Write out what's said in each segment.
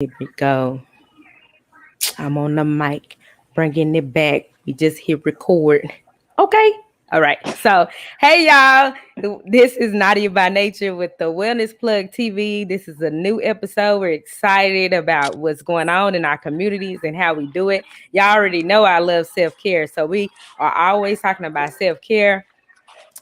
Here we go. I'm on the mic, bringing it back. We just hit record. Okay. All right. So, hey, y'all. This is Nadia by Nature with the Wellness Plug TV. This is a new episode. We're excited about what's going on in our communities and how we do it. Y'all already know I love self care. So, we are always talking about self care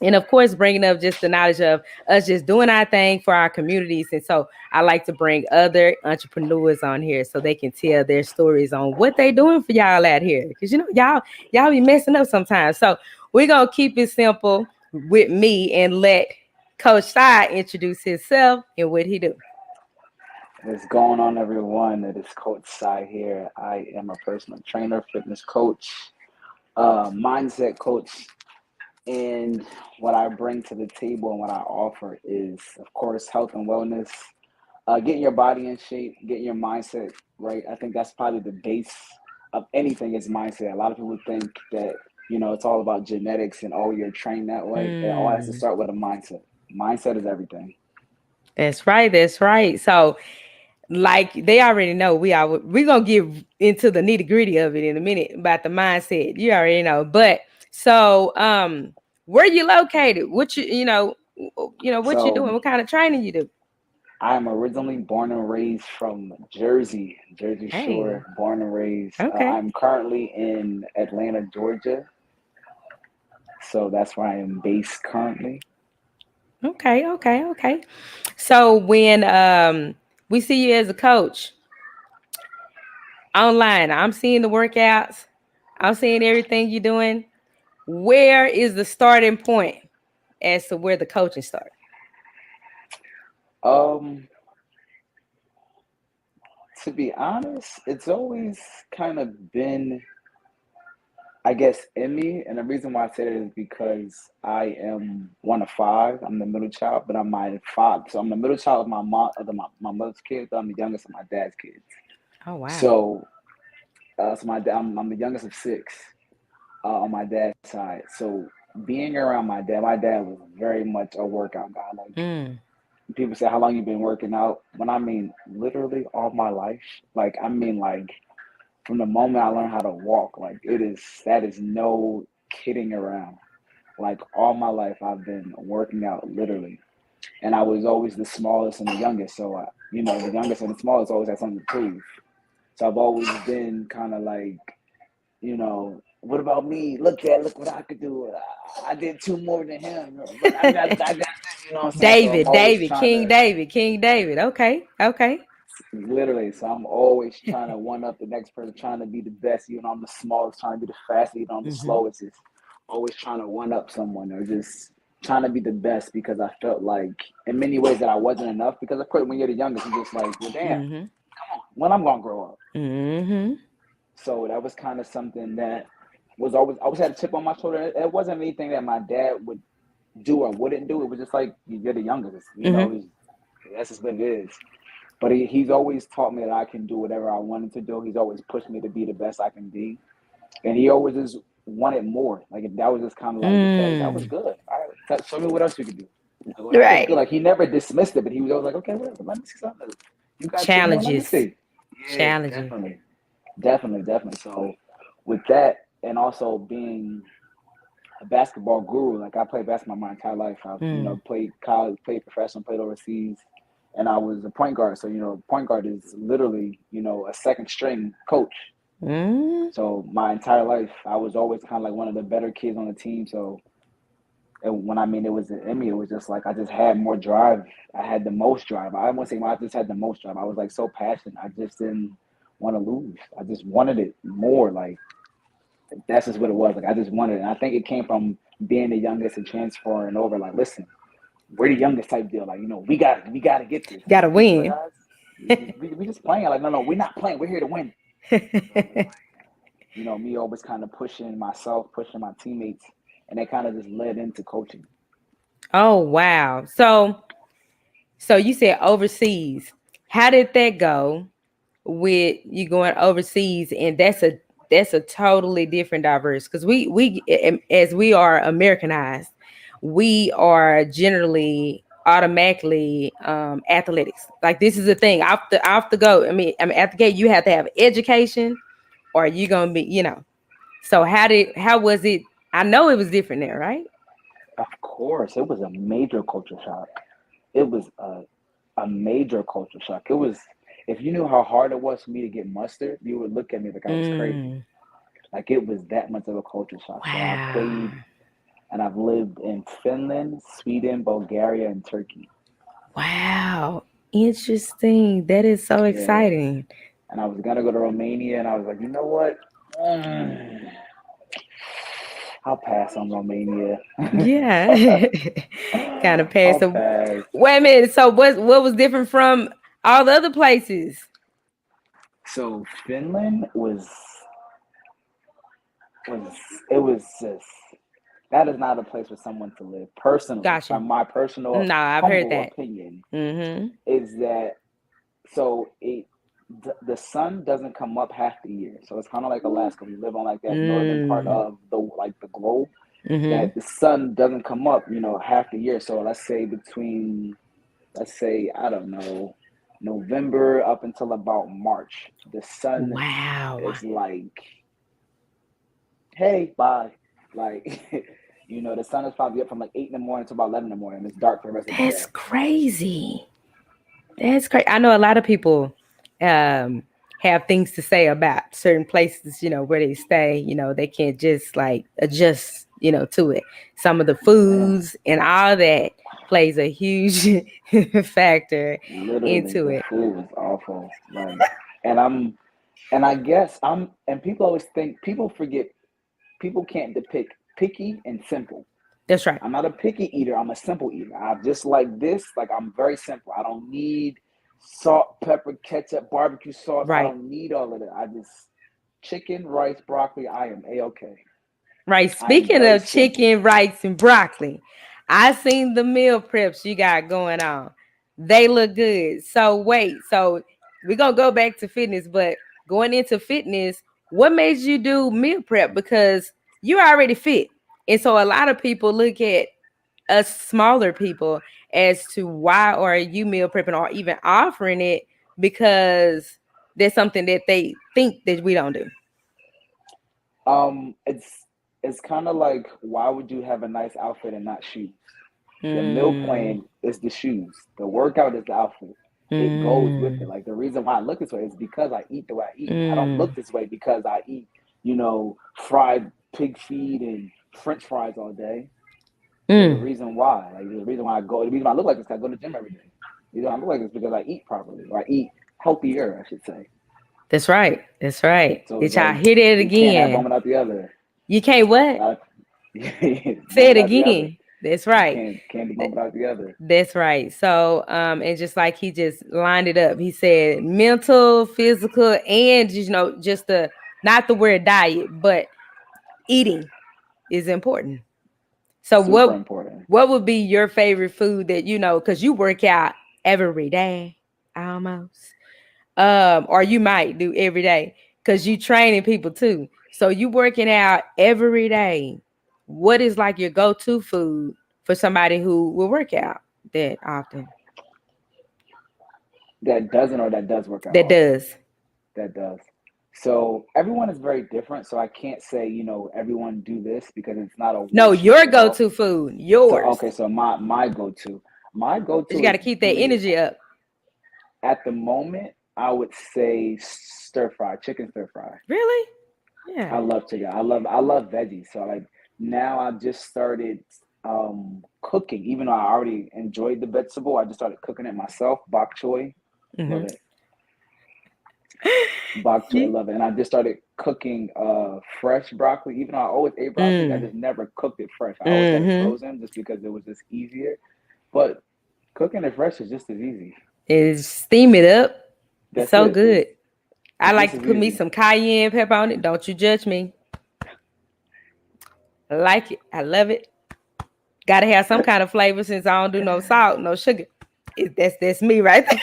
and of course bringing up just the knowledge of us just doing our thing for our communities. And so I like to bring other entrepreneurs on here so they can tell their stories on what they doing for y'all out here, because y'all be messing up sometimes. So we're gonna keep it simple with me and let Coach Sai introduce himself and what he do. What's going on, everyone? It is Coach Sai here. I am a personal trainer, fitness coach, mindset coach, and what I bring to the table and what I offer is, of course, health and wellness. Getting your body in shape, getting your mindset right. I think that's probably the base of anything is mindset. A lot of people think that it's all about genetics and oh, you're trained that way. It all has to start with a mindset. Mindset is everything. That's right. That's right. So like they already know, we're gonna get into the nitty-gritty of it in a minute about the mindset. You already know. But so where you located? What what you So doing? What kind of training you do? I'm originally born and raised from Jersey, Jersey Hey, Shore, born and raised. okay. I'm currently in Atlanta, Georgia. So that's where I am based currently. Okay. So when we see you as a coach online, I'm seeing the workouts, I'm seeing everything you're doing. Where is the starting point as to where the coaching starts? Um, to be honest, it's always kind of been, I guess, in me. And the reason why I say that is because I am one of five. I'm the middle child, but I'm my five. So I'm the middle child of my mom, of my mother's kids, but I'm the youngest of my dad's kids. Oh wow. So, I'm the youngest of six. On my dad's side. So being around my dad was very much a workout guy. Like Mm. people say, how long you been working out? When I mean literally all my life. Like from the moment I learned how to walk, like that is no kidding around. Like all my life I've been working out literally. And I was always the smallest and the youngest. So the youngest and the smallest always had something to prove. So I've always been kind of like what about me? Look what I could do. I did two more than him, but I got this, you know what I'm saying? So I'm David, always David, trying King to, David, King David. Okay. literally, so I'm always trying to one up the next person, trying to be the best. I'm the smallest, trying to be the fastest, I'm the Mm-hmm. slowest. It's always trying to one up someone or just trying to be the best because I felt like in many ways that I wasn't enough because of course when you're the youngest, you're just like, well, damn, Mm-hmm. when I'm going to grow up. Mm-hmm. So that was kind of something that was always had a chip on my shoulder. It wasn't anything that my dad would do or wouldn't do. It was just like you're the youngest, Mm-hmm. that's just what it is. But he's always taught me that I can do whatever I wanted to do. He's always pushed me to be the best I can be, and he always just wanted more. Like that was just kind of like, okay, that was Mm. good. All right, show me what else you can do. Like, well, that was good. Right. Like he never dismissed it, but he was always like, okay, well, let me see something. You got two more. Let me Challenges. see. Yeah, Challenging. definitely. Definitely, definitely. So with that, and also being a basketball guru, like I played basketball my entire life. I've Mm. played college, played professional, played overseas, and I was a point guard. So point guard is literally a second string coach. Mm. So my entire life, I was always kind of like one of the better kids on the team. So when I mean it was in me, it was just like I just had more drive. I had the most drive. I won't say I just had the most drive. I was like so passionate. I just didn't want to lose. I just wanted it more. Like that's just what it was. Like I just wanted it. And I think it came from being the youngest and transferring over. Like, listen, we're the youngest type deal. Like, we got to get this. Gotta These other win. guys, we just playing. Like, no, we're not playing. We're here to win. So it was like, me always kind of pushing myself, pushing my teammates, and that kind of just led into coaching. Oh wow. So you said overseas. How did that go with you going overseas? And that's a totally different diverse, because as we are Americanized, we are generally automatically athletics. Like this is the thing. Off the go. I mean at the gate you have to have education or you gonna be, So how was it? I know it was different there, right? Of course, it was a major culture shock. It was a major culture shock. It was, if you knew how hard it was for me to get mustard, you would look at me like I was crazy. Mm, Like it was that much of a culture shock. So I wow. played and I've lived in Finland, Sweden, Bulgaria, and Turkey. Wow. Interesting. That is so Yeah. exciting. And I was gonna go to Romania, and I was like, you know what? Mm, I'll pass on Romania. Yeah. Kind of passed. I'll So, pass. wait a minute. So what was different from all the other places? So Finland was it was just, that is not a place for someone to live. Personally, Gotcha. from my personal No, I've heard humble that. opinion, Mm-hmm. is that, so the sun doesn't come up half the year. So it's kind of like Alaska. We live on like that northern part Mm. of the globe. Mm-hmm. That the sun doesn't come up, half the year. So let's say between, let's say, I don't know, November up until about March, the sun Wow. is like, hey, bye. Like, the sun is probably up from like 8 in the morning to about 11 in the morning. It's dark for the rest of the That's day. crazy. That's crazy. I know a lot of people um have things to say about certain places, where they stay. They can't just like adjust, to it. Some of the Man, foods and all that plays a huge factor literally, into the it. food was awful. Like, and I guess and people always think, people forget, people can't depict picky and simple. That's right. I'm not a picky eater. I'm a simple eater. I just like this. Like, I'm very simple. I don't need salt, pepper, ketchup, barbecue sauce. I Right. don't need all of that. I just, chicken, rice, broccoli. I am a okay. Right. I am Speaking very of simple. chicken, rice, and broccoli, I seen the meal preps you got going on. They look good. So wait, so we're gonna go back to fitness, but going into fitness, what made you do meal prep? Because you're already fit. And so a lot of people look at us smaller people as to why are you meal prepping or even offering it because there's something that they think that we don't do. It's kind of like, why would you have a nice outfit and not shoes? The meal Mm, plan is the shoes. The workout is the outfit. It goes with it. mm, Like, the reason why I look this way is because I eat the way I eat. I don't mm. look this way because I eat, fried pig feet and French fries all day. There's a Mm, reason why. Like, there's a reason why I go. The reason why I look like this, I go to the gym every day. The reason why I look like this is because I eat properly, or I eat healthier, I should say. that's right. That's right. So it's Did y'all like, hit it you can't have one again? without the other. You can't what? Uh, one Say it without the other. again. That's You right. can't do one Th- without the other. That's right. So, and just like he just lined it up, he said mental, physical, and just the not the word diet, but eating is important. So, Super what important. what would be your favorite food that because you work out every day almost? Or you might do every day because you training people too. So you working out every day. What is like your go-to food for somebody who will work out that often? That doesn't, or that does work out That often. does. That does. So everyone is very different. So I can't say, everyone do this, because it's not a No, one shoe your fit all. go-to food, So yours. okay, so my go You to got is to keep that really, energy up. at the moment, I would say stir fry, chicken stir fry. Really? I Yeah. love chicken. I love veggies. So, like, now I've just started cooking. Even though I already enjoyed the vegetable, I just started cooking it myself. Bok choy, love Hmm. it. Bok choy, love it. And I just started cooking fresh broccoli. Even though I always ate broccoli, I Mm. just never cooked it fresh. I always had it Mm-hmm. frozen just because it was just easier. But cooking it fresh is just as easy. Is steam it up. It's That's so it. good. I It's like just to as put me easy. some cayenne pepper on it. Don't you judge me. I like it. I love it. Got to have some kind of flavor since I don't do no salt, no sugar. That's me right there.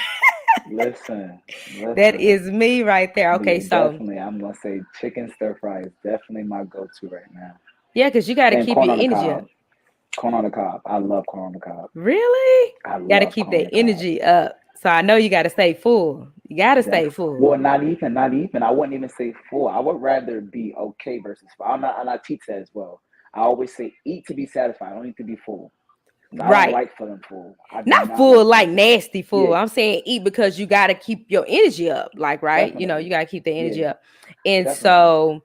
Listen, That listen. is me right there. But Okay, yeah, so definitely, I'm gonna say chicken stir fry is definitely my go-to right now. yeah, because you got to And keep corn your on the energy up. cob. Corn on the cob. I love corn on the cob. Really? I Got to love keep corn on that the cob. energy up. So I know you got to stay full. You got to stay Well, full. not even. I wouldn't even say full. I would rather be okay versus full. And I teach that as well. I always say eat to be satisfied. I don't need to be full. I don't Right. like feeling full. I do Not not full like feeling like full. nasty Yeah, full. I'm saying eat because you got to keep your energy up. Like, right? You know, you definitely. got to keep the Yeah, energy up. And definitely. so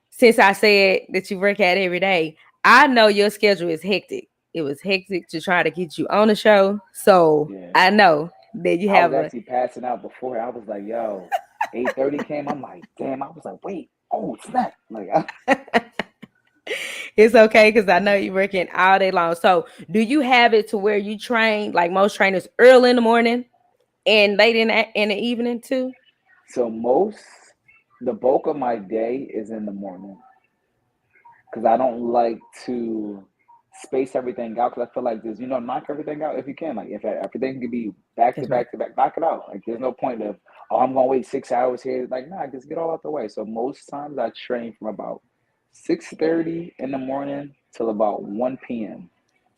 since I said that you work out every day, I know your schedule is hectic. It was hectic to try to get you on the show. So Yeah. I know that you I was have a actually passing out before. I was like, yo, 8:30 came. I'm like, damn. I was like, wait, oh snap. Like, it's okay because I know you're working all day long. So do you have it to where you train like most trainers early in the morning and late in the evening too? so the bulk of my day is in the morning because I don't like to space everything out because I feel like this, knock everything out if you can. Like if everything can be back to That's right. back to back, knock it out. Like there's no point of I'm gonna wait 6 hours here. Like nah, just get all out the way. So most times I train from about 6:30 in the morning till about 1 p.m.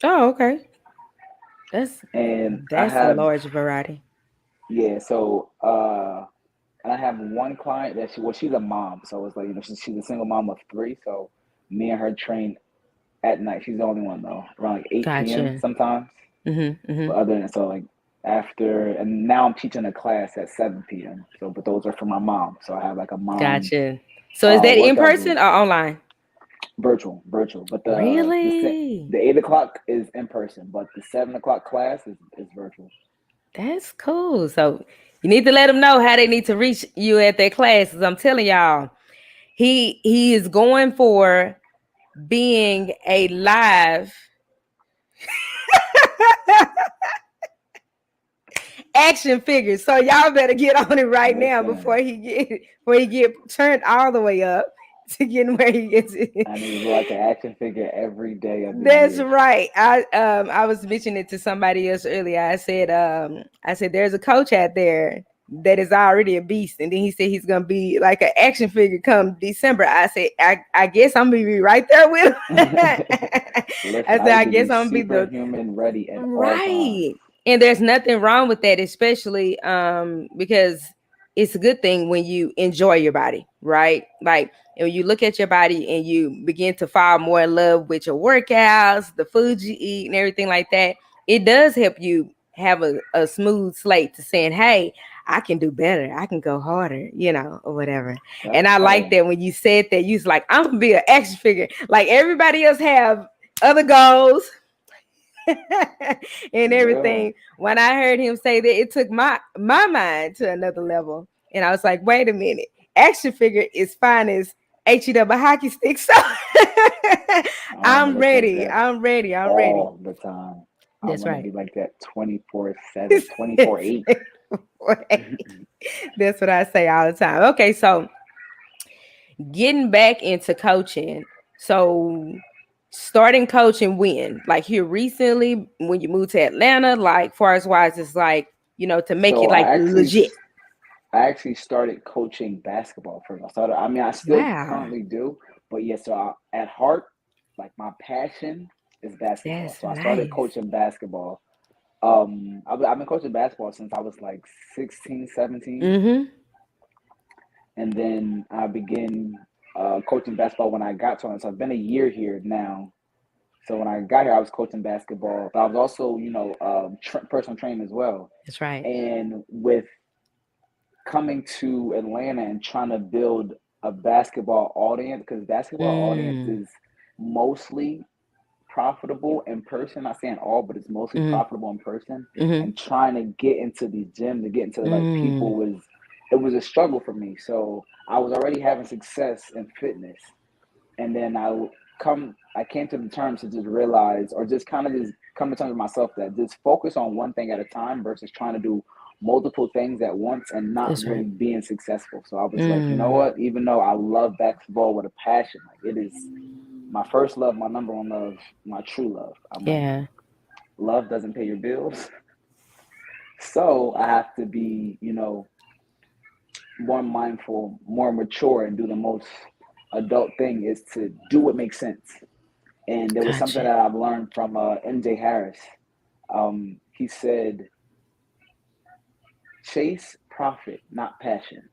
Oh, okay. That's And I that's a have large variety. yeah, so and I have one client that she's a mom, so it's like she's a single mom of three. So me and her train at night. She's the only one though, around like 8 p.m. Gotcha. sometimes. Mm-hmm. But other than so like after and now I'm teaching a class at 7 p.m. So but those are for my mom. So I have like a mom Gotcha. So is that in workout person group, or online? virtual. But Really? the 8 o'clock is in person, but the 7 o'clock class is virtual. That's cool. So you need to let them know how they need to reach you at their classes. I'm telling y'all, he is going for being a live action figure. So y'all better get on it right now Listen, before he get turned all the way up to getting where he gets it. I need to look like an action figure every day of the That's year. right. I was mentioning it to somebody else earlier. I said there's a coach out there that is already a beast, and then he said he's gonna be like an action figure come December. I said I guess I'm gonna be right there with him. Listen, I I said need I to guess be I'm gonna be the superhuman ready at all times. right. And there's nothing wrong with that, especially because it's a good thing when you enjoy your body, right? Like and when you look at your body and you begin to fall more in love with your workouts, the food you eat, and everything like that, it does help you have a smooth slate to saying, hey, I can do better. I can go harder, or whatever. And I like Hey, that when you said that, you was like, I'm gonna be an action figure. Like everybody else have other goals and for real. everything. When I heard him say that, it took my mind to another level. And I was like, wait a minute. Action figure is fine as HE double hockey stick. So I'm Look like ready. that I'm ready. I'm ready. all the time. I That's want to right. be like that 24/7, 24/8. That's what I say all the time. Okay, so getting back into coaching. So starting coaching when? Like here recently when you moved to Atlanta, like far as wise it's like, to make it So like legit. I actually started coaching basketball first. I mean, I still Wow. currently do, but yeah. So at heart, like my passion is basketball. That's So I started nice. coaching basketball. I've been coaching basketball since I was like 16, 17. Mm-hmm. And then I began coaching basketball when I got to it. So I've been a year here now. So when I got here, I was coaching basketball, but I was also, personal training as well. That's right. And with coming to Atlanta and trying to build a basketball audience, because basketball audience Mm. is mostly profitable in person. Not saying all, but it's mostly Mm-hmm. profitable in person. Mm-hmm. And trying to get into the gym to get into like Mm. people was a struggle for me. So I was already having success in fitness, and then I came to the terms to just realize or just kind of just come to terms with myself that just focus on one thing at a time versus trying to do multiple things at once and not That's really right. being successful. So I was like, you know Mm. what, even though I love basketball with a passion, like it is my first love, my number one love, my true love. I'm like, Yeah. love doesn't pay your bills. So I have to be, more mindful, more mature, and do the most adult thing is to do what makes sense. And there was something Gotcha. that I've learned from MJ Harris. He said, chase profit, not passion.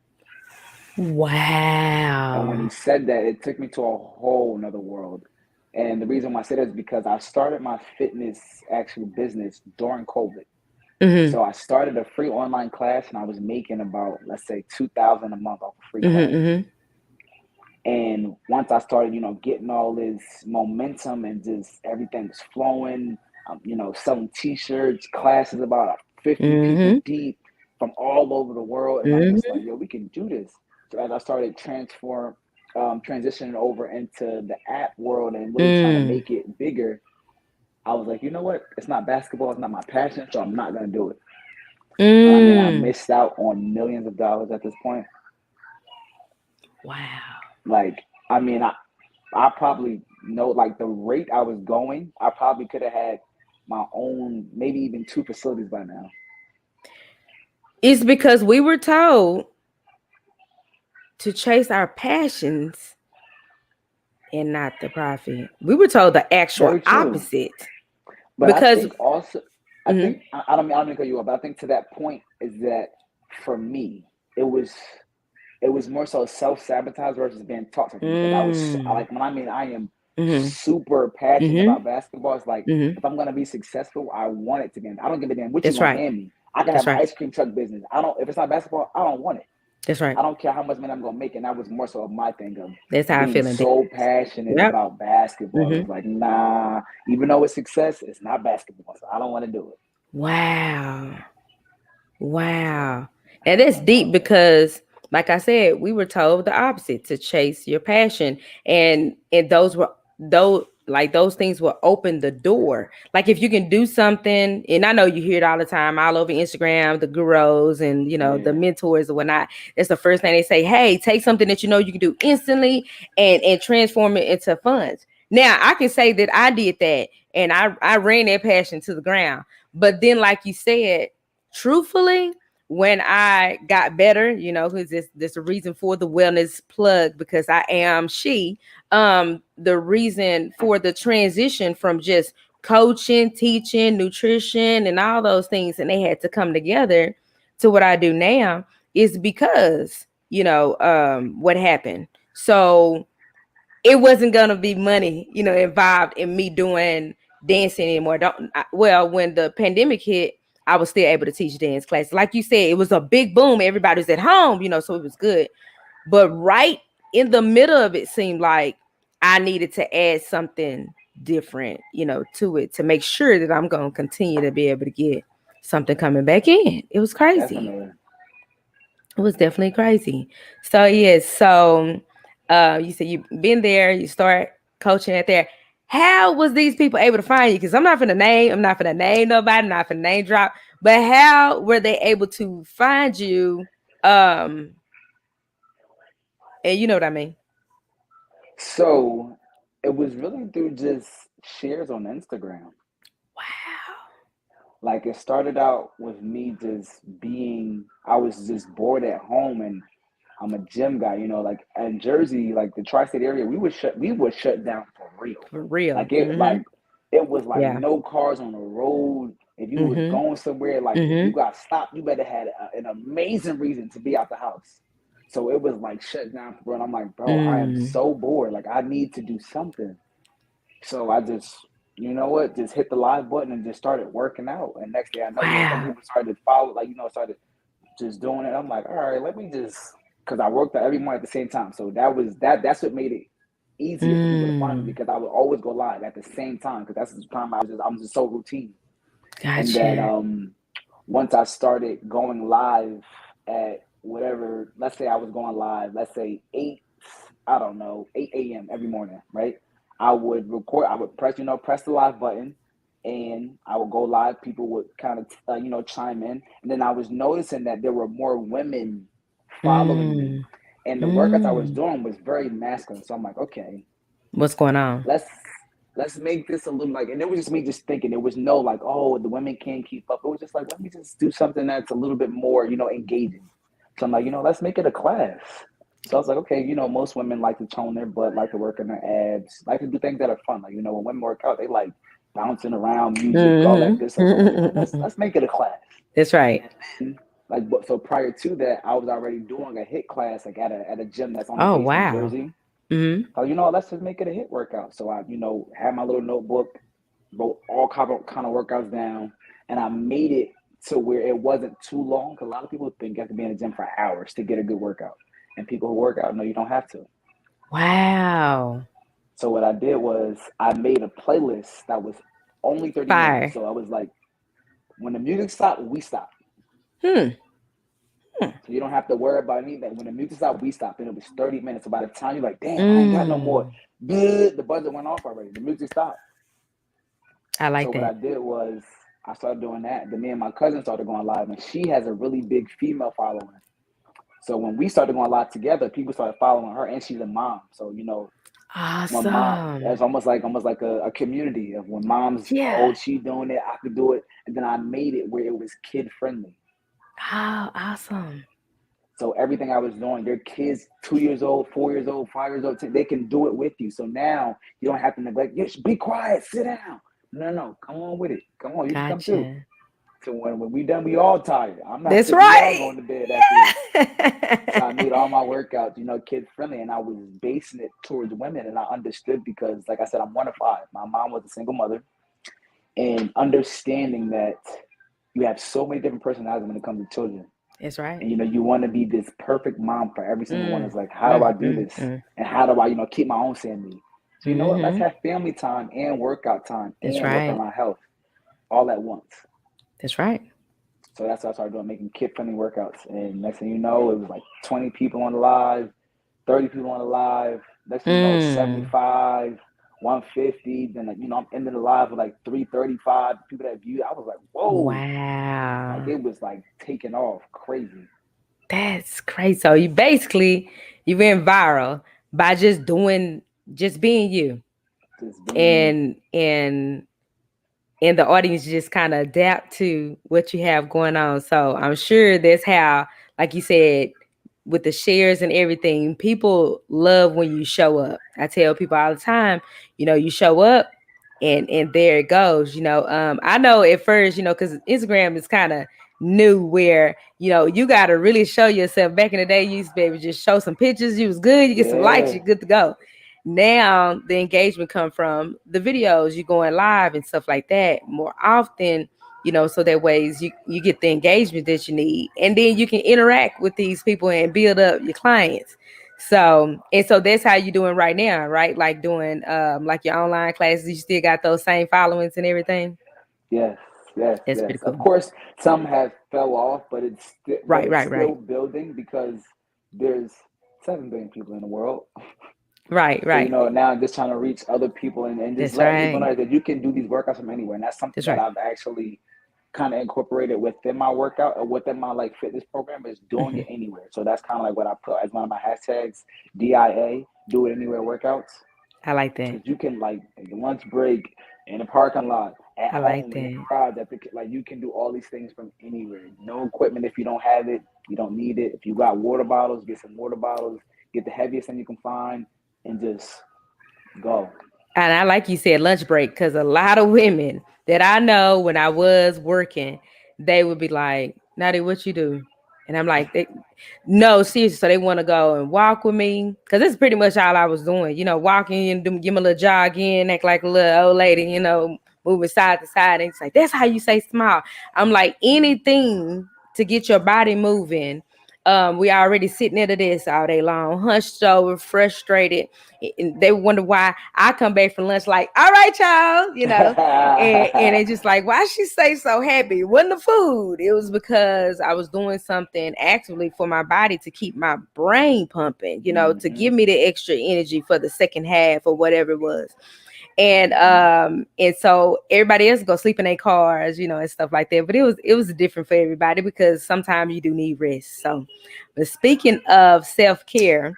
And when he Wow. said that, it took me to a whole nother world. And the reason why I said that is because I started my fitness actual business during COVID. Mm-hmm. So I started a free online class and I was making about, let's say, 2,000 a month off a free Mm-hmm. class. Mm-hmm. And once I started, getting all this momentum and just everything was flowing, selling T-shirts, classes about 50 people Mm-hmm. deep from all over the world, and I'm just Mm-hmm. like, yo, we can do this. So as I started transitioning over into the app world and really trying to Mm. make it bigger, I was like, you know what? It's not basketball. It's not my passion, so I'm not gonna do it. And I mean, I Mm. missed out on millions of dollars at this point. Wow. Like, I mean, I probably know like the rate I was going, I probably could have had my own, maybe even two facilities by now. It's because we were told to chase our passions and not the profit. We were told the actual Very true. opposite. But I Because think also, I mhm, think I don't mean to cut you off, but I think to that point is that for me, it was it was more so self sabotage versus being taught something because mm, like when I mean I am mhm, super passionate mhm, about basketball. It's like mhm. if I'm gonna be successful, I want it to be. I don't give a damn what you That's gonna right. hand me. I can have That's my right. ice cream truck business. I don't if it's not basketball, I don't want it. That's right. I don't care how much money I'm gonna make, and that was more so of my thing of That's how I being feel in so business. passionate Yep. about basketball. It Hmm. was like, nah, even though it's success, it's not basketball, so I don't want to do it. Wow. So Wow. And that's I deep was like, because like I said, we were told the opposite to chase your passion. And those things will open the door. Like if you can do something, and I know you hear it all the time, all over Instagram, the gurus and the yeah, mentors and whatnot. It's the first thing they say, hey, take something that you can do instantly and transform it into funds. Now I can say that I did that and I ran that passion to the ground. But then, like you said, truthfully, when I got better, because this a reason for the wellness plug because I am she. The reason for the transition from just coaching, teaching, nutrition, and all those things, and they had to come together to what I do now is because what happened. So it wasn't gonna be money, involved in me doing dancing anymore. Well, when the pandemic hit, I was still able to teach dance classes. Like you said, it was a big boom. Everybody was at home, so it was good. But right in the middle of it seemed like I needed to add something different, to it to make sure that I'm gonna continue to be able to get something coming back in. It was crazy. definitely. It was definitely crazy. So yes, so you said you've been there, you start coaching at there. How was these people able to find you? Because I'm not gonna name nobody, I'm not gonna name drop, but how were they able to find you? Um, and you know what I mean? So it was really through just shares on Instagram. Wow. Like it started out with me just I was just bored at home and I'm a gym guy, like in Jersey, like the tri-state area, we were shut down for real. For real. Like it Mm-hmm. like it was like Yeah. no cars on the road. If you was Mm-hmm. going somewhere, like if you Mm-hmm. got stopped, you better had an amazing reason to be out the house. So it was like shut down for real. And I'm like, bro, I am Mm. so bored. Like I need to do something. So I just, you know what, just hit the live button and just started working out. And next day I know, a couple Wow. people started to follow, like, started just doing it. I'm like, all right, let me just, because I worked out every morning at the same time. So that's what made it easier for people to find me Mm. because I would always go live at the same time because that's the time I'm just so routine. And then Gotcha. once I started going live at whatever, let's say I was going live, let's say 8, I don't know, 8 a.m. every morning, right? I would record, I would press the live button and I would go live. People would kind of, chime in. And then I was noticing that there were more women following me. Mm. And the workouts I was Mm. doing was very masculine. So I'm like, okay, What's going on? let's let's make this a little like, and it was just me just thinking. There was no like, oh, the women can't keep up. It was just like, let me just do something that's a little bit more, engaging. So I'm like, let's make it a class. So I was like, okay, most women like to tone their butt, like to work on their abs, like to do things that are fun. Like, when women work out, they like bouncing around, music, all that good stuff. So I'm like, let's make it a class. That's right. Like, but so prior to that, I was already doing a hit class like at a gym that's only Oh based in wow. Jersey. Hmm. So let's just make it a hit workout. So I, had my little notebook, wrote all kind of workouts down, and I made it to where it wasn't too long. Because a lot of people think you have to be in the gym for hours to get a good workout, and people who work out, no, you don't have to. Wow. So what I did was I made a playlist that was only 30 minutes. Fire. So I was like, when the music stopped, we stopped. Hmm. Hmm. So you don't have to worry about anything. When the music stopped, we stopped. And it was 30 minutes. So by the time you're like, damn, I ain't got no more. Mm. Good. The buzzer went off already. The music stopped. I So like what I that. did was I started doing that. Then me and my cousin started going live, and she has a really big female following. So when we started going live together, people started following her, and she's a mom. So when mom, it's Awesome. almost like a community of when mom's, Yeah. oh, she doing it, I could do it, and then I made it where it was kid friendly. Oh, awesome. So everything I was doing, their kids 2 years old, 4 years old, 5 years old, they can do it with you. So now you don't have to neglect. Yes, be quiet, sit down. No, no, come on with it. Come on, you can come too. Gotcha. So when we done, we all tired. I'm not That's sitting. We all right. going to bed after this. So I made Yeah. all my workouts, kid friendly, and I was basing it towards women, and I understood because, like I said, I'm one of five. My mom was a single mother, and understanding that you have so many different personalities when it comes to children, That's right. and you want to be this perfect mom for every single one. Mm. It's like, how do Mm, I do mm, this, mm. and how do I, keep my own sanity? So you know what? Let's Mm-hmm. have family time and workout time That's and work on right. our health all at once. That's right. So that's what I started doing, making kid friendly workouts. And next thing you know, it was like 20 people on the live, 30 people on the live. Next thing you know, Mm. 75, 150. Then, like, I'm ending the live with like 335 people that viewed. I was like, whoa. Like, Wow. it was like taking off crazy. That's crazy. So you went viral by just being you. Just being me. And the audience just kind of adapt to what you have going on. So I'm sure that's how, like you said, with the shares and everything, people love when you show up. I tell people all the time, you show up and there it goes. I know at first, because Instagram is kind of new where you got to really show yourself. Back in the day, you used to be able to just show some pictures, you was good, you get some likes, Yeah. you're good to go. Now the engagement come from the videos, you going live and stuff like that more often, so that ways you get the engagement that you need, and then you can interact with these people and build up your clients. So that's how you're doing right now, right? Like doing like your online classes, you still got those same followings and everything. Yes. Yes. That's Yes. pretty Of cool. course, some have fell off, but Right, it's right, still right. building because there's 7 billion people in the world. Right, So, right. now I'm just trying to reach other people and just That's letting people right. know that you can do these workouts from anywhere. And that's something That's that right. I've actually kind of incorporated within my workout or within my like fitness program is doing Hmm. it anywhere. So that's kind of like what I put as one of my hashtags, DIA, do it anywhere workouts. I like that. Because you can like the lunch break in the parking lot, at I like home, in the that. garage, like you can do all these things from anywhere. No equipment if you don't have it, you don't need it. If you got water bottles, get some water bottles, get the heaviest thing you can find, and just go. And I like you said lunch break, because a lot of women that I know when I was working, they would be like, Natty, what you do? And I'm like, no, seriously. So they want to go and walk with me, because that's pretty much all I was doing, walking and give me a little jog in, act like a little old lady, moving side to side. And it's like, that's how you say smile. I'm like, anything to get your body moving. We already sitting into this all day long, hunched over, frustrated, and they wonder why I come back from lunch like, all right, y'all, and it's just like, why she say so happy? It wasn't the food. It was because I was doing something actively for my body to keep my brain pumping, to Mm-hmm. give me the extra energy for the second half or whatever it was. Mm-hmm. And so everybody else go sleep in their cars, and stuff like that. But it was different for everybody, because sometimes you do need rest. So, but speaking of self-care,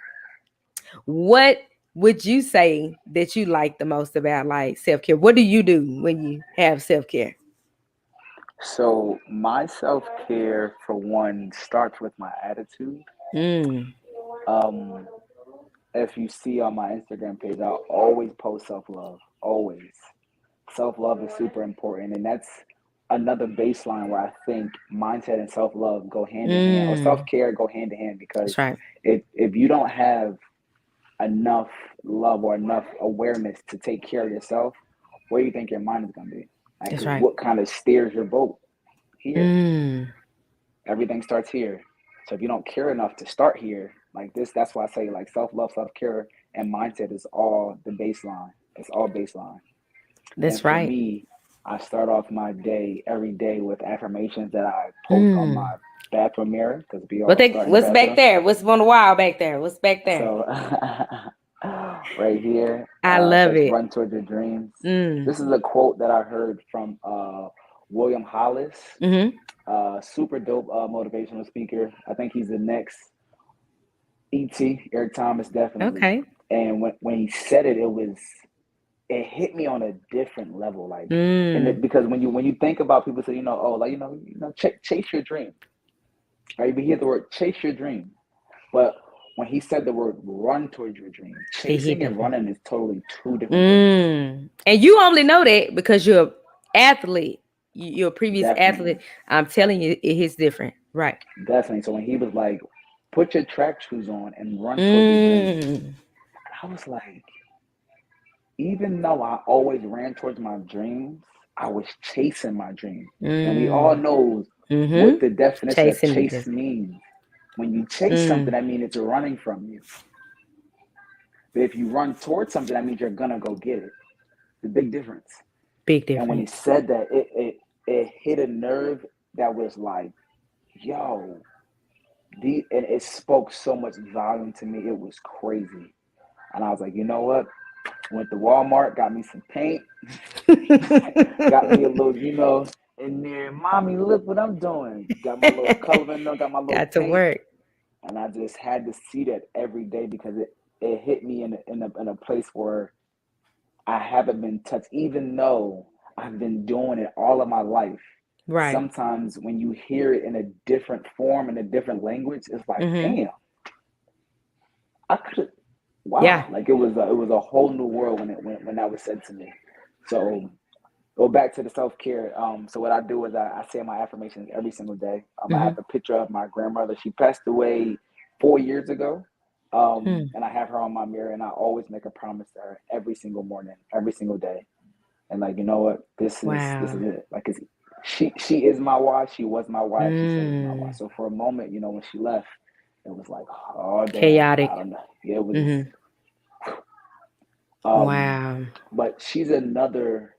what would you say that you like the most about like self-care? What do you do when you have self-care? So my self care, for one, starts with my attitude. Mm. Um, if you see on my Instagram page, I always post self love. Always. Self love is super important. And that's another baseline where I think mindset and self love go hand in hand, or self Mm. care go hand in hand, because That's right. if you don't have enough love or enough awareness to take care of yourself, where do you think your mind is going to be? Like, That's because right. what kind of steers your boat? Here. Mm. Everything starts here. So if you don't care enough to start here, like this, that's why I say like self love, self care, and mindset is all the baseline. It's all baseline. And That's for right. me, I start off my day every day with affirmations that I post on Mm. my bathroom mirror, because we all start in the What's back bathroom. there? What's on the wall back there? What's back there? So right here, I it love says it. "Run towards your dreams." Mm. This is a quote that I heard from William Hollis, Mm-hmm. super dope motivational speaker. I think he's the next ET, Eric Thomas, definitely. Okay. And when he said it, it hit me on a different level. Like, Mm. because when you think about people say, oh, like chase your dream, right? You hear the word chase your dream, but when he said the word run towards your dream, It hit chasing and different. running is totally two different things. Mm. And you only know that because you're an athlete. You're a previous Definitely, athlete. I'm telling you, it hits different. Right. definitely. So when he was like, put your track shoes on and run towards your dream, Mm. I was like, even though I always ran towards my dreams, I was chasing my dream. And we all Mm. know what Mm-hmm. the definition of Chasing chase this. means. When you chase something, Mm. that means it's running from you. But if you run towards something, that means you're gonna go get it. The big difference. Big And when he difference. said that, it hit a nerve that was like, yo, and it spoke so much volume to me. It was crazy. And I was like, you know what? Went to Walmart, got me some paint, got me a little, in there. Mommy, look what I'm doing. Got my little coloring, got my little Got to paint, work. and I just had to see that every day, because it hit me in a place where I haven't been touched, even though I've been doing it all of my life. Right. Sometimes when you hear it in a different form, in a different language, it's like, Mm-hmm. damn, I could. Yeah. Wow, like it was a whole new world when that was said to me. So go back to the self care. So what I do is I say my affirmations every single day. I Mm-hmm. have a picture of my grandmother. She passed away 4 years ago. Hmm. And I have her on my mirror, and I always make a promise to her every single morning, every single day. And like, you know what? This is Wow. it. Like, she is my why. She was my why. She still is my why. Mm. So for a moment, when she left, it was like, oh damn, I Chaotic. don't know. Yeah, it was. Mm-hmm. Um, Wow. but she's another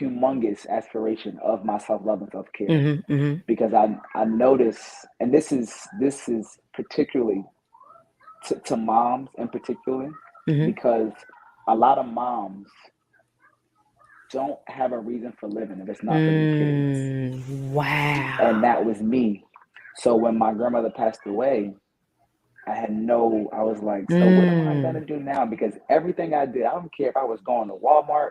humongous aspiration of my self love and self care, Mm-hmm. Mm-hmm. because I notice, and this is particularly to moms in particular, Mm-hmm. because a lot of moms don't have a reason for living if it's not for their kids, Mm. and Wow. that was me. So when my grandmother passed away, I was like, so what am I gonna Mm. do now? Because everything I did, I don't care if I was going to Walmart,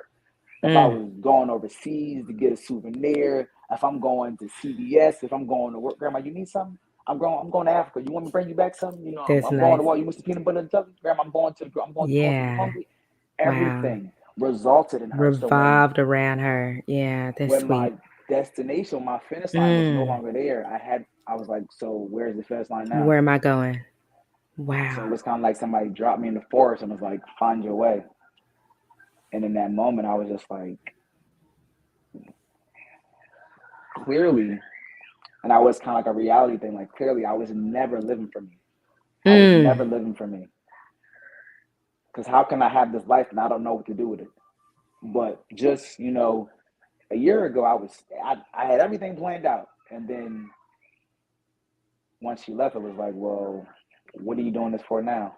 if I Mm. was going overseas to get a souvenir, if I'm going to CVS, if I'm going to work, Grandma, you need something? I'm going to Africa. You want me to bring you back something? That's I'm going to nice. Walmart. You want some peanut butter and jelly? Grandma, I'm going to the grocery. You Yeah. hungry? Wow. Everything resulted in her. So Revolved around her. Yeah, that's when sweet. my destination, my finish line was no Mm. longer there, I was like, so where's the finish line now? Where am I going? So Wow. it was kind of like somebody dropped me in the forest and was like, find your way. And in that moment, I was just like, clearly, and I was kind of like a reality thing. Like, clearly, I was never living for me. I was never Mm. living for me. Because how can I have this life and I don't know what to do with it? But just, a year ago, I had everything planned out. And then once she left, it was like, well, what are you doing this for now?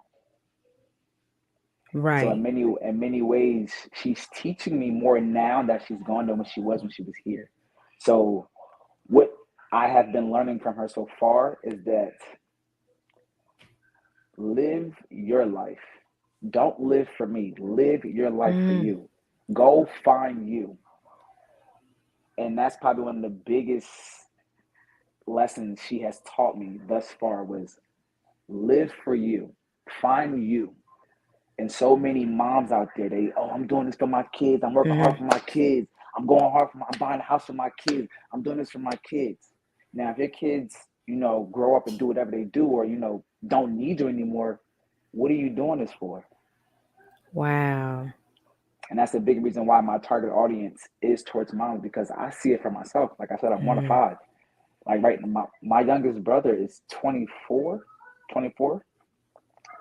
So Right. in many ways, she's teaching me more now that she's gone than when she was here. So what I have been learning from her so far is that live your life. Don't live for me. Live your life for Mm. you. Go find you. And that's probably one of the biggest lessons she has taught me thus far was live for you, find you. And so many moms out there, I'm doing this for my kids. I'm working hard Hmm. for my kids. I'm going hard I'm buying a house for my kids. I'm doing this for my kids. Now, if your kids, grow up and do whatever they do, or don't need you anymore, what are you doing this for? Wow. And that's a big reason why my target audience is towards moms, because I see it for myself. Like I said, I'm one of Mm. five. Like right now, my youngest brother is 24,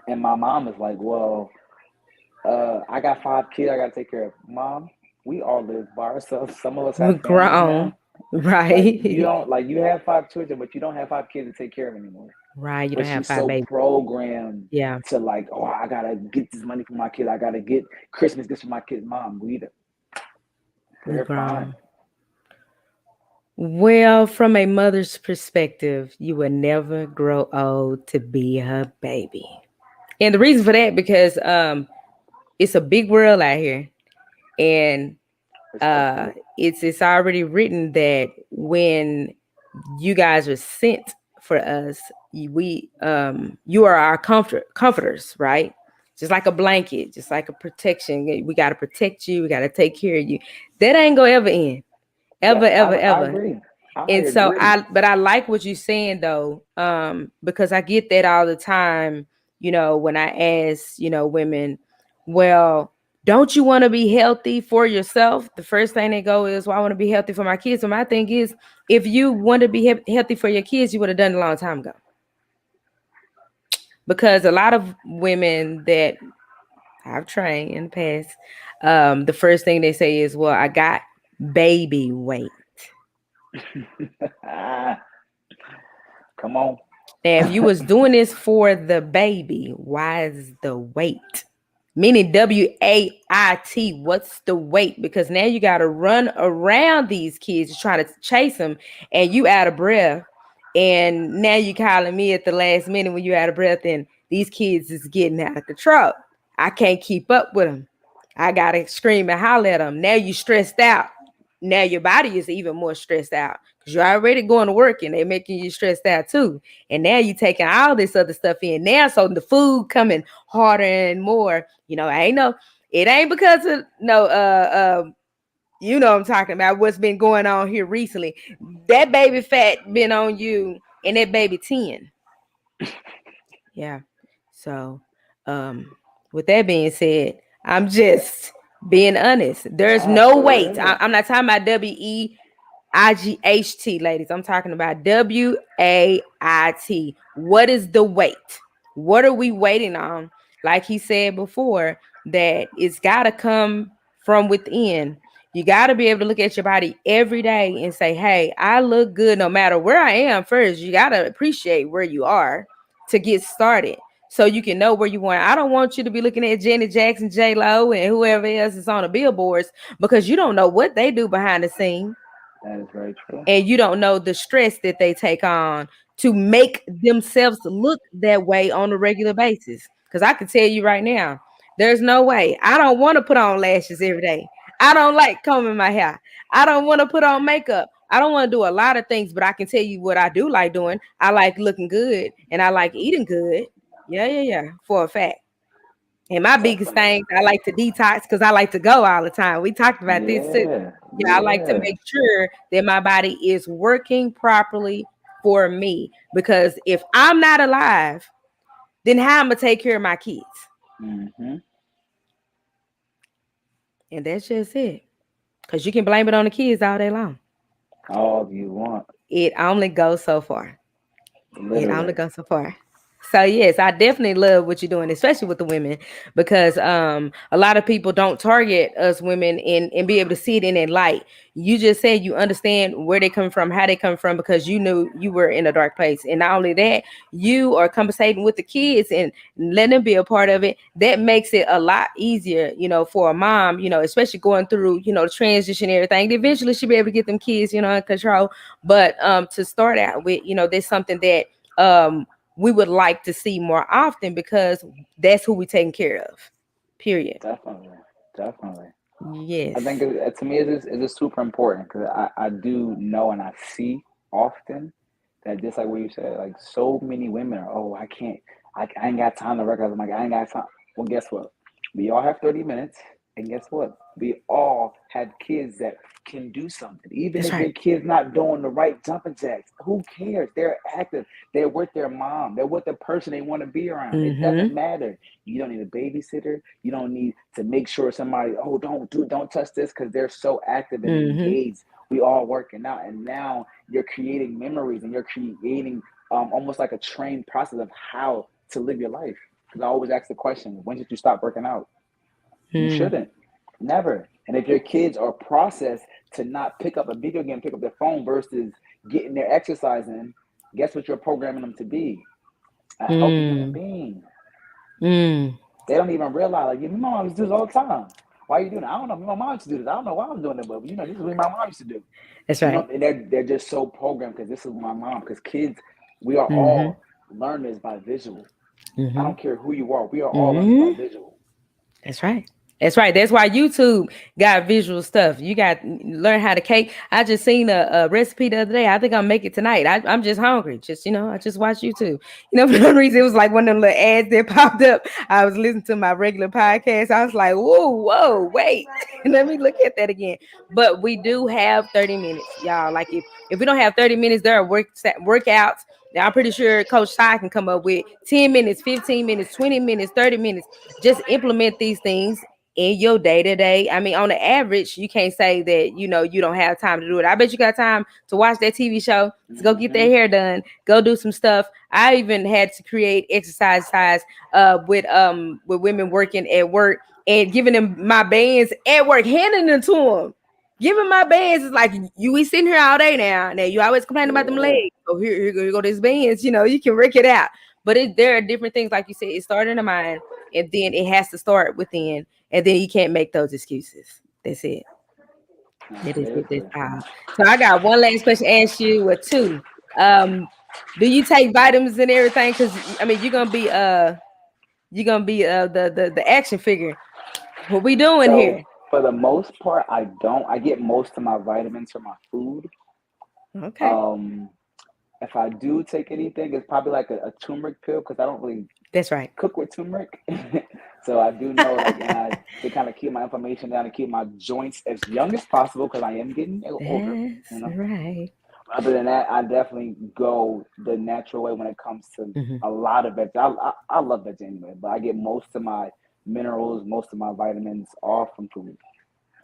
and my mom is like, well, I got five kids I gotta take care of. Mom, we all live by ourselves. Some of us We're have families grown. now. Like you Right. don't like you have five children, but you don't have five kids to take care of anymore. Right. You But don't have she's five so babies. programmed Yeah. to like, oh, I gotta get this money for my kids. I gotta get Christmas gifts for my kids. Mom, We they're fine. grown. Well, from a mother's perspective, you will never grow old to be her baby. And the reason for that, because it's a big world out here. And Respectfully. it's already written that when you guys are sent for us, you are our comforters, right? Just like a blanket, just like a protection. We got to protect you. We got to take care of you. That ain't gonna ever end, ever, Yes, ever, I ever. agree. I And so agree. but I like what you're saying though, because I get that all the time, when I ask, women, well, don't you want to be healthy for yourself? The first thing they go is, well, I want to be healthy for my kids. And my thing is, if you want to be healthy for your kids, you would have done it a long time ago. Because a lot of women that I've trained in the past, the first thing they say is, well, I got baby weight. Come on. Now, if you was doing this for the baby, why is the weight? Meaning WAIT, what's the weight? Because now you got to run around these kids trying to chase them, and you out of breath. And now you calling me at the last minute when you out of breath, and these kids is getting out of control. I can't keep up with them. I gotta scream and holler at them. Now you stressed out. Now your body is even more stressed out because you're already going to work and they're making you stressed out too. And now you're taking all this other stuff in now. So the food coming harder and more. I ain't no, it ain't because of no I'm talking about what's been going on here recently. That baby fat been on you and that baby 10. Yeah. So with that being said, I'm just being honest. There's no For weight. real. I'm not talking about WEIGHT, ladies. I'm talking about WAIT. What is the weight? What are we waiting on? Like he said before, that it's got to come from within. You got to be able to look at your body every day and say, hey, I look good no matter where I am. First, you got to appreciate where you are to get started so you can know where you want. I don't want you to be looking at Janet Jackson, J Lo, and whoever else is on the billboards because you don't know what they do behind the scene, That is very true. and you don't know the stress that they take on to make themselves look that way on a regular basis. Because I can tell you right now, there's no way. I don't want to put on lashes every day. I don't like combing my hair. I don't want to put on makeup. I don't want to do a lot of things, but I can tell you what I do like doing. I like looking good and I like eating good. Yeah, yeah, yeah, for a fact. And my biggest Definitely. thing, I like to detox because I like to go all the time. We talked about this too. Yeah. Yeah, I like to Yeah. make sure that my body is working properly for me. Because if I'm not alive, then how am I gonna take care of my kids? Mm-hmm. And that's just it. Because you can blame it on the kids all day long. All you want. It only goes so far. It only Literally. goes so far. So yes, I definitely love what you're doing, especially with the women, because a lot of people don't target us women and be able to see it in that light. You just said you understand where they come from, how they come from, because you knew you were in a dark place. And not only that, you are conversating with the kids and letting them be a part of it. That makes it a lot easier, for a mom, especially going through, the transition and everything. Eventually she'll be able to get them kids, in control. But to start out with, there's something that we would like to see more often because that's who we're taking care of. Period. Definitely. Definitely. I think Yes. to me it is super important because I do know and I see often that just like what you said, like so many women are, oh, I can't, I ain't got time to work out. I'm like, I ain't got time. Well, guess what? We all have 30 minutes. And guess what? We all have kids that can do something. Even That's if your right. kid's not doing the right jumping jacks, who cares? They're active. They're with their mom. They're with the person they want to be around. It doesn't Mm-hmm. matter. You don't need a babysitter. You don't need to make sure somebody, oh, don't touch this because they're so active and Mm-hmm. engaged. We all working out. And now you're creating memories and you're creating almost like a trained process of how to live your life. Because I always ask the question, when did you stop working out? You Mm. shouldn't. Never. And if your kids are processed to not pick up a video game, pick up their phone versus getting their exercise in, guess what you're programming them to be? A healthy human Mm. being. Mm. They don't even realize, like, yeah, my mom used to do this all the time. Why are you doing it? I don't know. My mom used to do this. I don't know why I'm doing it, but this is what my mom used to do. That's right. And they're just so programmed because this is my mom. Because kids, we are Mm-hmm. all learners by visual. I Mm-hmm. don't care who you are. We are all learners by Mm-hmm. visual. That's right. That's right. That's why YouTube got visual stuff. You got learn how to cake. I just seen a recipe the other day. I think I'll make it tonight. I'm just hungry. Just I just watched YouTube. For some reason, it was like one of them little ads that popped up. I was listening to my regular podcast. I was like, whoa, wait, let me look at that again. But we do have 30 minutes, y'all. Like if we don't have 30 minutes, there are workouts. Now I'm pretty sure Coach Ty can come up with 10 minutes, 15 minutes, 20 minutes, 30 minutes. Just implement these things in your day to day. I mean, on the average, you can't say that you don't have time to do it. I bet you got time to watch that TV show, to go get their Mm-hmm. hair done, go do some stuff. I even had to create exercise size with women working at work and giving them my bands at work, handing them to them. Giving my bands is like you we sitting here all day now. Now you always complain about them Yeah. legs. So here go these bands. You can work it out. But there are different things, like you said. It started in the mind, and then it has to start within, and then you can't make those excuses. That's it. That is it. That's Seriously. all. So I got one last question to ask you, or two. Um, do you take vitamins and everything? Because I mean, you're gonna be the action figure. What we doing So here? for the most part, I don't. I get most of my vitamins from my food. Okay, Um, if I do take anything, it's probably like a turmeric pill because I don't really that's right. cook with turmeric. So I do know, like, and I to kind of keep my inflammation down and keep my joints as young as possible because I am getting older. You That's know. right. Other than that, I definitely go the natural way when it comes to Mhm. a lot of veg. I love veg anyway, but I get most of my minerals, most of my vitamins all from food.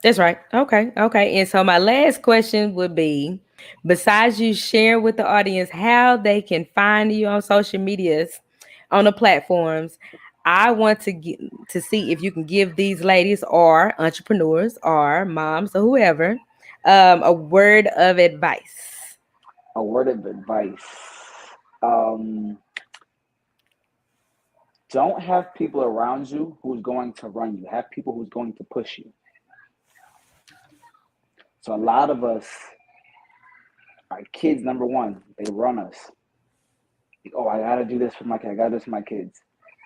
That's right. Okay. Okay. And so my last question would be, besides you sharing with the audience how they can find you on social medias, on the platforms, I want to get to see if you can give these ladies or entrepreneurs or moms or whoever a word of advice. A word of advice. Um, don't have people around you who's going to run you. Have people who's going to push you. So a lot of us, our kids, number one, they run us. Oh, I gotta do this for my kid. I gotta do this for my kids.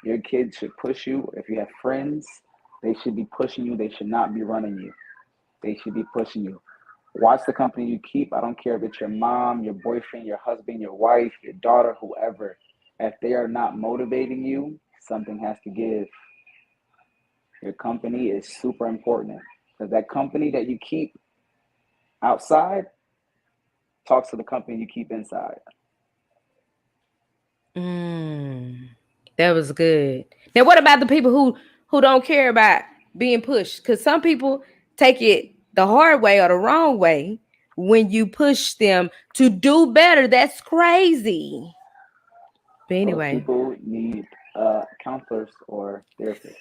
Your kids should push you. If you have friends, they should be pushing you. They should not be running you. They should be pushing you. Watch the company you keep. I don't care if it's your mom, your boyfriend, your husband, your wife, your daughter, whoever. If they are not motivating you, something has to give. Your company is super important because that company that you keep outside talks to the company you keep inside. Mm, that was good. Now, what about the people who don't care about being pushed? Because some people take it the hard way or the wrong way when you push them to do better. That's crazy. But Those anyway. people need counselors or therapists.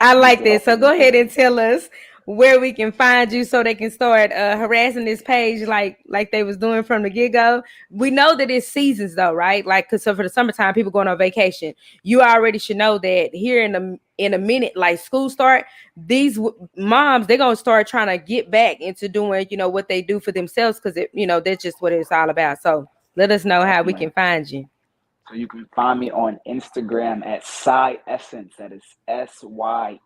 I like Mental this. health So go ahead and professionals. tell us where we can find you so they can start harassing this page like they was doing from the get-go. We know that it's seasons though, right? Like, cause so for the summertime, people going on vacation. You already should know that here in a minute, like school start, these moms, they're gonna start trying to get back into doing, what they do for themselves, because that's just what it's all about. So let us know how we Definitely. can find you. So you can find me on Instagram at Psy Essence. That is SYESSENCE.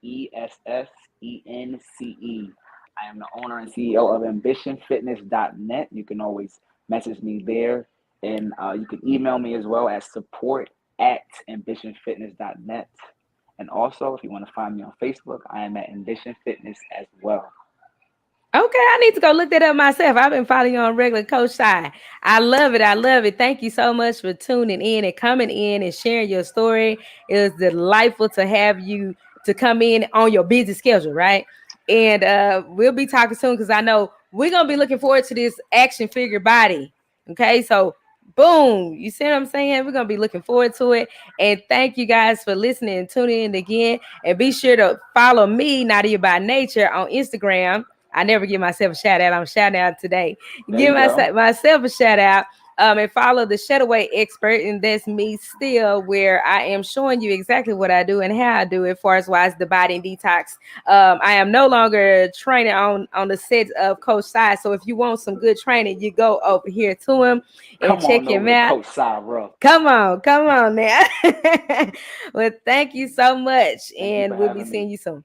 I am the owner and CEO of AmbitionFitness.net. You can always message me there. And you can email me as well at support@ambitionfitness.net. And also, if you want to find me on Facebook, I am at Ambition Fitness as well. Okay, I need to go look that up myself. I've been following you on regular, Coach Shy. I love it. I love it. Thank you so much for tuning in and coming in and sharing your story. It was delightful to have you to come in on your busy schedule, right? And we'll be talking soon because I know we're gonna be looking forward to this action figure body. Okay, so boom, you see what I'm saying? We're gonna be looking forward to it. And thank you guys for listening and tuning in again. And be sure to follow me, Nadia by Nature, on Instagram. I never give myself a shout out. I'm shouting out today. There Give you go. myself a shout out. And follow the Shadowway Expert, and that's me still, where I am showing you exactly what I do and how I do it, as far as wise the body and detox. I am no longer training on the sets of Coach Side. So if you want some good training, you go over here to him and Come check on him over to out. Coach Cyra. Come on now. Well, thank you so much, Thank you and for we'll be having seeing me. you soon.